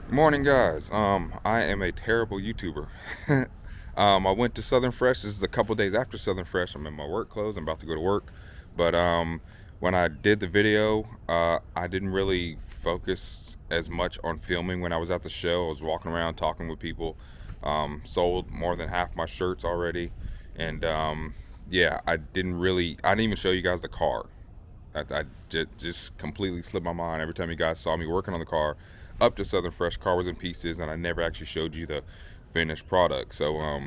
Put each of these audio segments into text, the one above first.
Good morning, guys. I am a terrible YouTuber. I went to SouthrnFresh. This is a couple days after SouthrnFresh. I'm in my work clothes. I'm about to go to work. But when I did the video, I didn't really focus as much on filming when I was at the show. I was walking around talking with people. Sold more than half my shirts already, and yeah, I didn't even show you guys the car. I just completely slipped my mind every time you guys saw me working on the car. Up to SouthrnFresh, car was in pieces, and I never actually showed you the finished product. So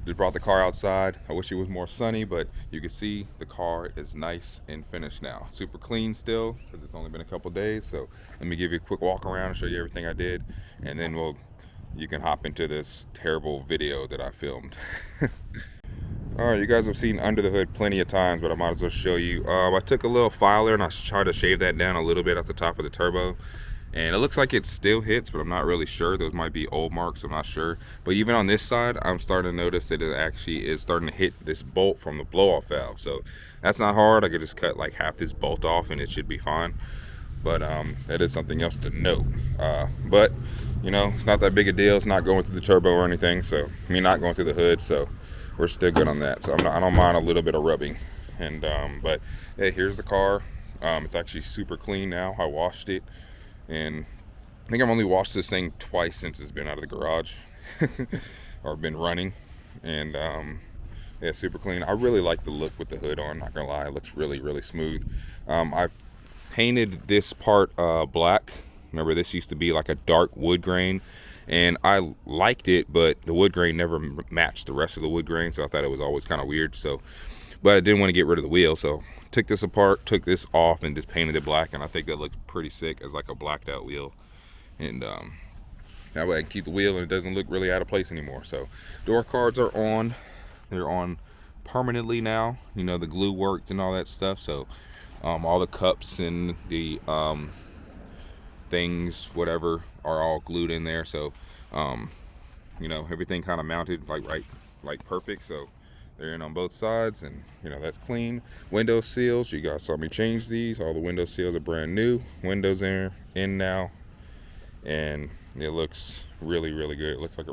just brought the car outside. I wish it was more sunny, but you can see the car is nice and finished now. Super clean still, because it's only been a couple days. So let me give you a quick walk around and show you everything I did, and then you can hop into this terrible video that I filmed. Alright, you guys have seen under the hood plenty of times, but I might as well show you. I took a little filer and I tried to shave that down a little bit at the top of the turbo. And it looks like it still hits, but I'm not really sure. Those might be old marks, I'm not sure. But even on this side, I'm starting to notice that it actually is starting to hit this bolt from the blow-off valve. So that's not hard. I could just cut like half this bolt off and it should be fine. But that is something else to note. But, you know, it's not that big a deal. It's not going through the turbo or anything. So, I mean, not going through the hood. So we're still good on that. So I don't mind a little bit of rubbing. And but hey, here's the car. It's actually super clean now. I washed it, and I think I've only washed this thing twice since it's been out of the garage or been running. And yeah, super clean. I really like the look with the hood on, not gonna lie. It looks really smooth. I painted this part black. Remember, this used to be like a dark wood grain, and I liked it, but the wood grain never matched the rest of the wood grain, so I thought it was always kind of weird. So, but I didn't want to get rid of the wheel, so took this apart, took this off, and just painted it black, and I think that looks pretty sick as like a blacked out wheel. And that way I can keep the wheel and it doesn't look really out of place anymore. So door cards are on. They're on permanently now. You know, the glue worked and all that stuff. So all the cups and the things, whatever, are all glued in there. So you know, everything kind of mounted like perfect. So they're in on both sides, and you know, that's clean. Window seals, you guys saw me change these. All the window seals are brand new. Windows are in now, and it looks really good. It looks like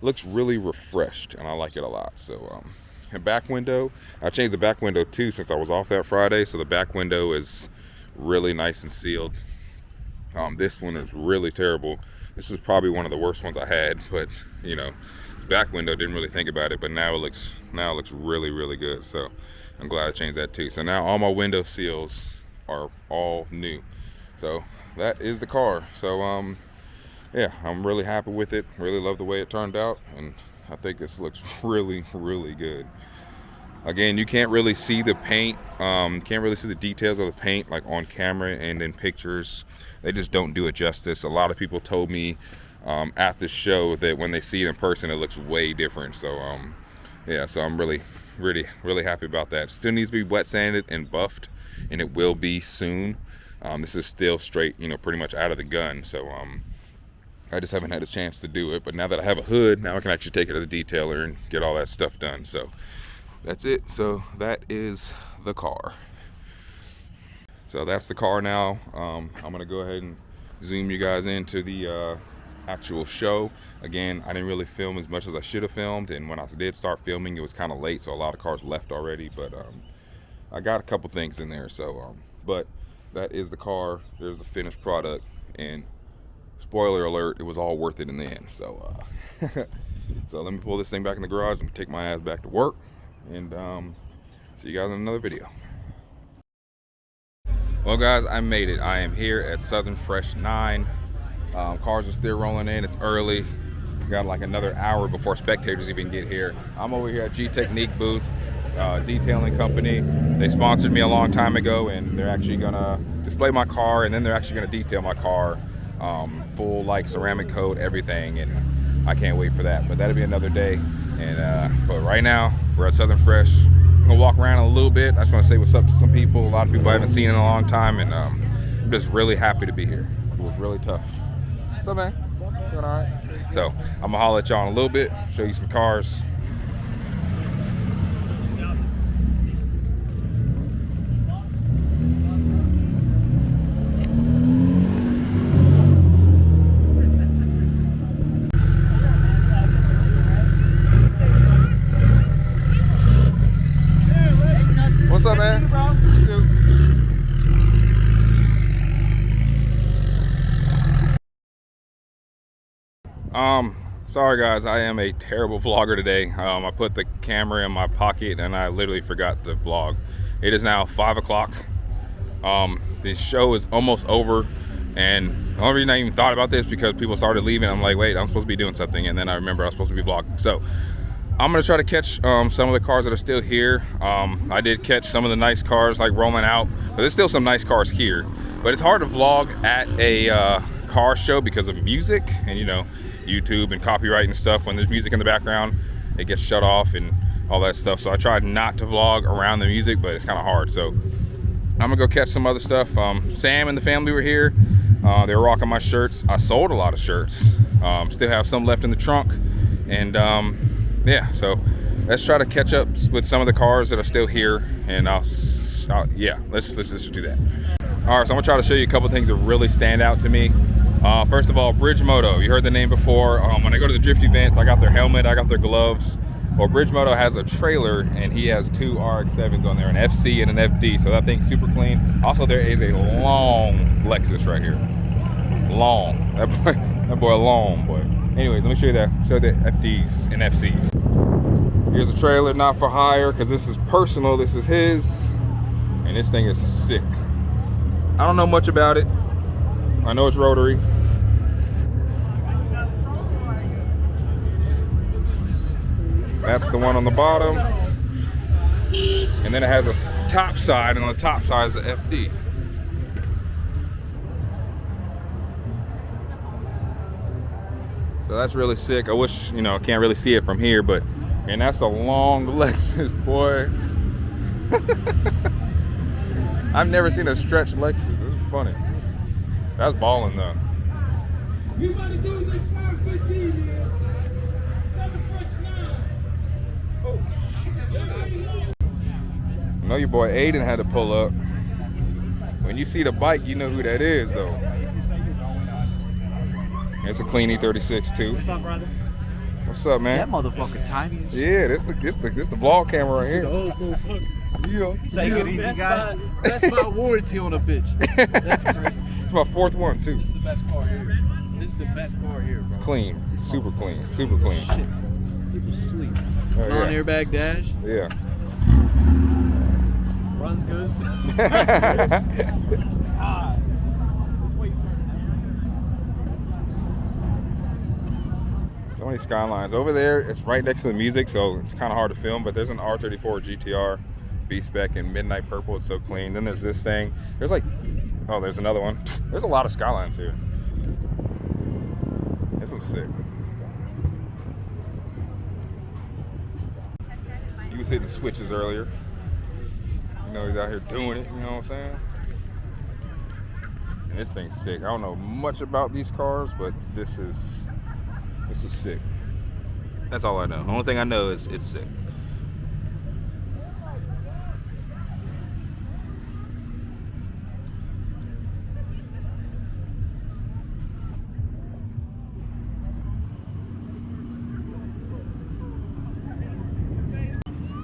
looks really refreshed, and I like it a lot. So and back window, I changed the back window too since I was off that Friday, so the back window is really nice and sealed. This one is really terrible. This was probably one of the worst ones I had, but you know, the back window, didn't really think about it, but now it looks really good. So I'm glad I changed that too. So now all my window seals are all new. So that is the car. So yeah, I'm really happy with it. Really love the way it turned out, and I think this looks really good. Again, you can't really see the paint, can't really see the details of the paint like on camera and in pictures. They just don't do it justice. A lot of people told me at the show that when they see it in person, it looks way different. So yeah, so I'm really happy about that. Still needs to be wet sanded and buffed, and it will be soon. This is still straight, you know, pretty much out of the gun. So I just haven't had a chance to do it. But now that I have a hood, now I can actually take it to the detailer and get all that stuff done. So that's it. So that is the car. So that's the car now. I'm gonna go ahead and zoom you guys into the actual show. Again, I didn't really film as much as I should have filmed, and when I did start filming, it was kind of late, so a lot of cars left already. But I got a couple things in there. So but that is the car. There's the finished product, and spoiler alert, it was all worth it in the end. So so let me pull this thing back in the garage and take my ass back to work, and see you guys in another video. Well guys, I made it. I am here at SouthrnFresh 9. Cars are still rolling in. It's early. We got like another hour before spectators even get here. I'm over here at G Technique booth, detailing company. They sponsored me a long time ago, and they're actually gonna display my car, and then they're actually gonna detail my car, full like ceramic coat, everything, and I can't wait for that. But that'll be another day. And but right now we're at SouthrnFresh. I'm gonna walk around a little bit. I just want to say what's up to some people. A lot of people I haven't seen in a long time, and I'm just really happy to be here. It was really tough. What's up, man? Doing all right? So I'm gonna holler at y'all in a little bit, show you some cars. Sorry guys, I am a terrible vlogger today. I put the camera in my pocket and I literally forgot to vlog. It is now 5 o'clock. The show is almost over, and the only reason I even thought about this because people started leaving. I'm like, wait, I'm supposed to be doing something, and then I remember I was supposed to be vlogging. So I'm gonna try to catch some of the cars that are still here. I did catch some of the nice cars like rolling out, but there's still some nice cars here. But it's hard to vlog at a car show because of music and, you know, YouTube and copyright and stuff. When there's music in the background, it gets shut off and all that stuff. So I tried not to vlog around the music, but it's kind of hard. So I'm gonna go catch some other stuff. Sam and the family were here. They were rocking my shirts. I sold a lot of shirts. Still have some left in the trunk. And yeah, so let's try to catch up with some of the cars that are still here. And yeah, let's do that. All right, so I'm gonna try to show you a couple things that really stand out to me. First of all, Bridge Moto. You heard the name before. When I go to the drift events, I got their helmet, I got their gloves. Well, Bridge Moto has a trailer, and he has two RX-7s on there, an FC and an FD, so that thing's super clean. Also, there is a long Lexus right here. Long. That boy long, boy. Anyways, let me show you the FDs and FCs. Here's a trailer, not for hire, because this is personal. This is his, and this thing is sick. I don't know much about it. I know it's rotary. That's the one on the bottom. And then it has a top side, and on the top side is the FD. So that's really sick. I wish, you know, I can't really see it from here, but, and that's a long Lexus, boy. I've never seen a stretched Lexus. This is funny. That's balling though. We about to do this 515, man. SouthrnFresh 9. Oh, shit. I know your boy Aiden had to pull up. When you see the bike, you know who that is though. It's a clean E36 too. What's up, brother? What's up, man? That motherfucker tiny. Yeah, this the vlog camera right here. Yeah. Take it easy, guys. That's my warranty on a bitch. That's crazy. It's my fourth one too. This is the best car here. This is the best car here, bro. Clean, super clean, super clean. Shit. People sleep. Oh, yeah. Non-airbag dash. Yeah. Runs good. So many skylines over there. It's right next to the music, so it's kind of hard to film. But there's an R34 GTR V-Spec in midnight purple. It's so clean. Then there's this thing. There's like, oh, there's another one. There's a lot of skylines here. This one's sick. You was hitting switches earlier. You know, he's out here doing it. You know what I'm saying? And this thing's sick. I don't know much about these cars, but this is sick. That's all I know. The only thing I know is it's sick.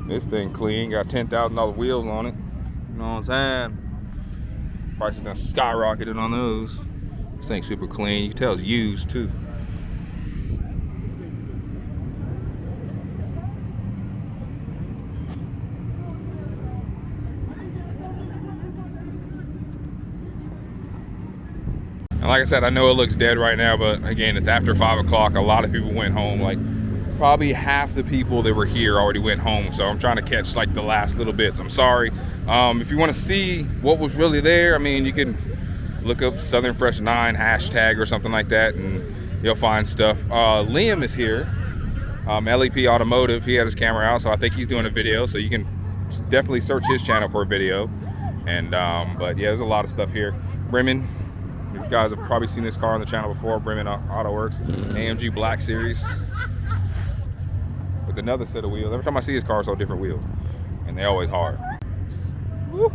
This thing clean, got $10,000 wheels on it. You know what I'm saying? Prices done skyrocketed on those. This thing's super clean. You can tell it's used too. And like I said, I know it looks dead right now, but again, it's after 5 o'clock. A lot of people went home. Like probably half the people that were here already went home. So I'm trying to catch like the last little bits. I'm sorry. If you want to see what was really there, I mean, you can look up SouthrnFresh 9 hashtag or something like that, and you'll find stuff. Liam is here. LEP Automotive. He had his camera out, so I think he's doing a video. So you can definitely search his channel for a video. And but yeah, there's a lot of stuff here. Bremen. You guys have probably seen this car on the channel before, Bremen Auto Works, AMG Black Series, with another set of wheels. Every time I see this car, it's on different wheels, and they're always hard. Woo.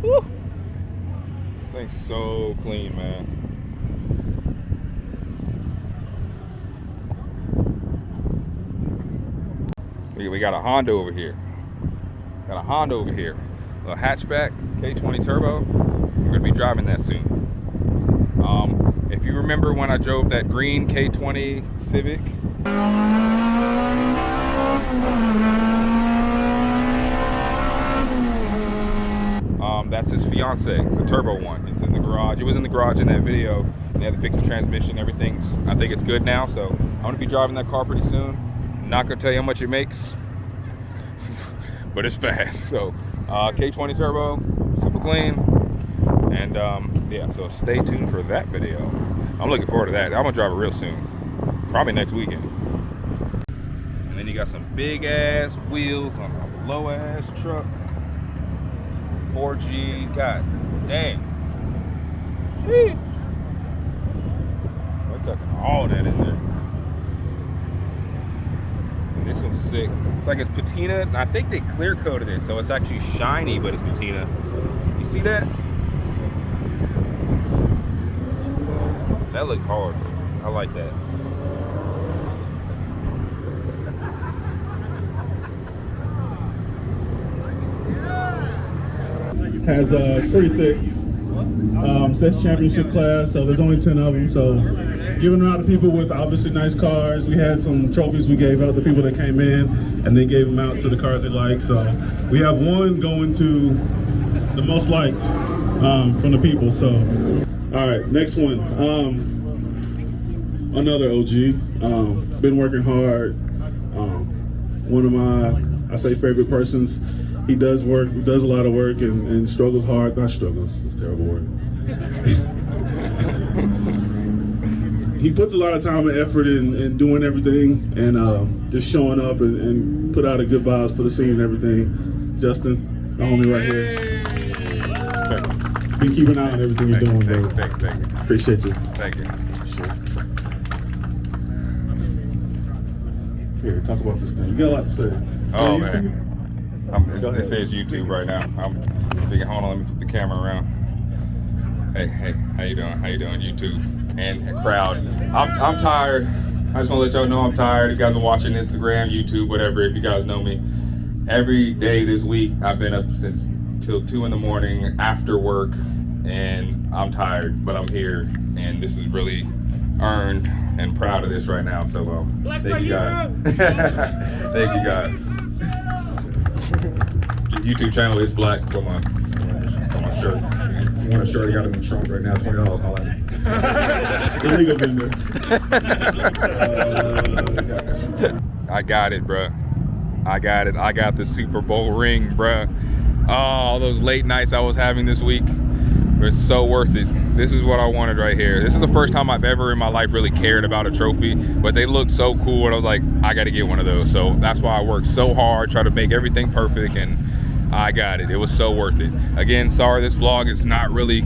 Woo. This thing's so clean, man. We got a Honda over here. Got a Honda over here. A hatchback, K20 turbo. We're gonna be driving that soon. If you remember when I drove that green K20 Civic, that's his fiance, the turbo one. It's in the garage. It was in the garage in that video. They had to fix the transmission. Everything's, I think it's good now. So I'm gonna be driving that car pretty soon. Not gonna tell you how much it makes, but it's fast. So K20 turbo, super clean. And yeah, so stay tuned for that video. I'm looking forward to that. I'm gonna drive it real soon, probably next weekend. And then you got some big ass wheels on a low ass truck. 4G, god damn. We're tucking all that in there. And this one's sick. It's like it's patina. And I think they clear coated it, so it's actually shiny, but it's patina. You see that? That looked hard. I like that. It's pretty thick. Says championship class, so there's only 10 of them. So giving them out to people with obviously nice cars. We had some trophies we gave out to people that came in, and then gave them out to the cars they like. So we have one going to the most liked from the people. So all right, next one. Another OG. Been working hard. One of my, I say, favorite persons. He does work, he does a lot of work and struggles hard. Not struggles, it's a terrible word. He puts a lot of time and effort in doing everything and just showing up and put out a good vibes for the scene and everything. Justin, the homie right here. Been keeping an eye on everything you're doing, bro. Thank you. Appreciate you. Thank you. Sure. Here, talk about this thing. You got a lot to say. Oh, You man. too? It says YouTube right now. I'm thinking, hold on, let me flip the camera around. Hey, how you doing? How you doing, YouTube and crowd? I'm tired. I just want to let y'all know I'm tired. You guys are watching Instagram, YouTube, whatever. If you guys know me, every day this week I've been up since till 2 in the morning after work, and I'm tired, but I'm here, and this is really earned and proud of this right now. So thank you guys. Thank you guys. The YouTube channel is black, so my shirt. If you want a shirt, I got it in the trunk right now, $20. I'll have Illegal vendor. I got it, bruh. I got it. I got the Super Bowl ring, bruh. Oh, all those late nights I was having this week. It's so worth it. This is what I wanted right here. This is the first time I've ever in my life really cared about a trophy, but they look so cool, and I was like, I gotta get one of those. So that's why I worked so hard, try to make everything perfect, and I got it. It was so worth it. Again, sorry this vlog is not really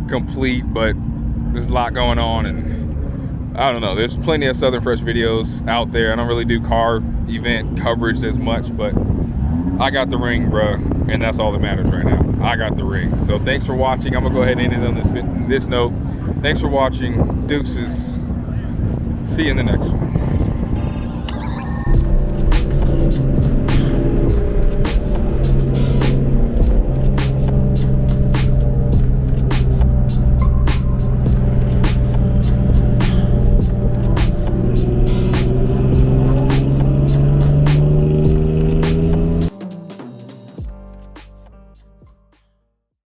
complete, but there's a lot going on, and I don't know. There's plenty of Southern Fresh videos out there. I don't really do car event coverage as much, but I got the ring, bro, and that's all that matters right now. I got the ring. So thanks for watching. I'm gonna go ahead and end it on this note. Thanks for watching. Deuces. See you in the next one.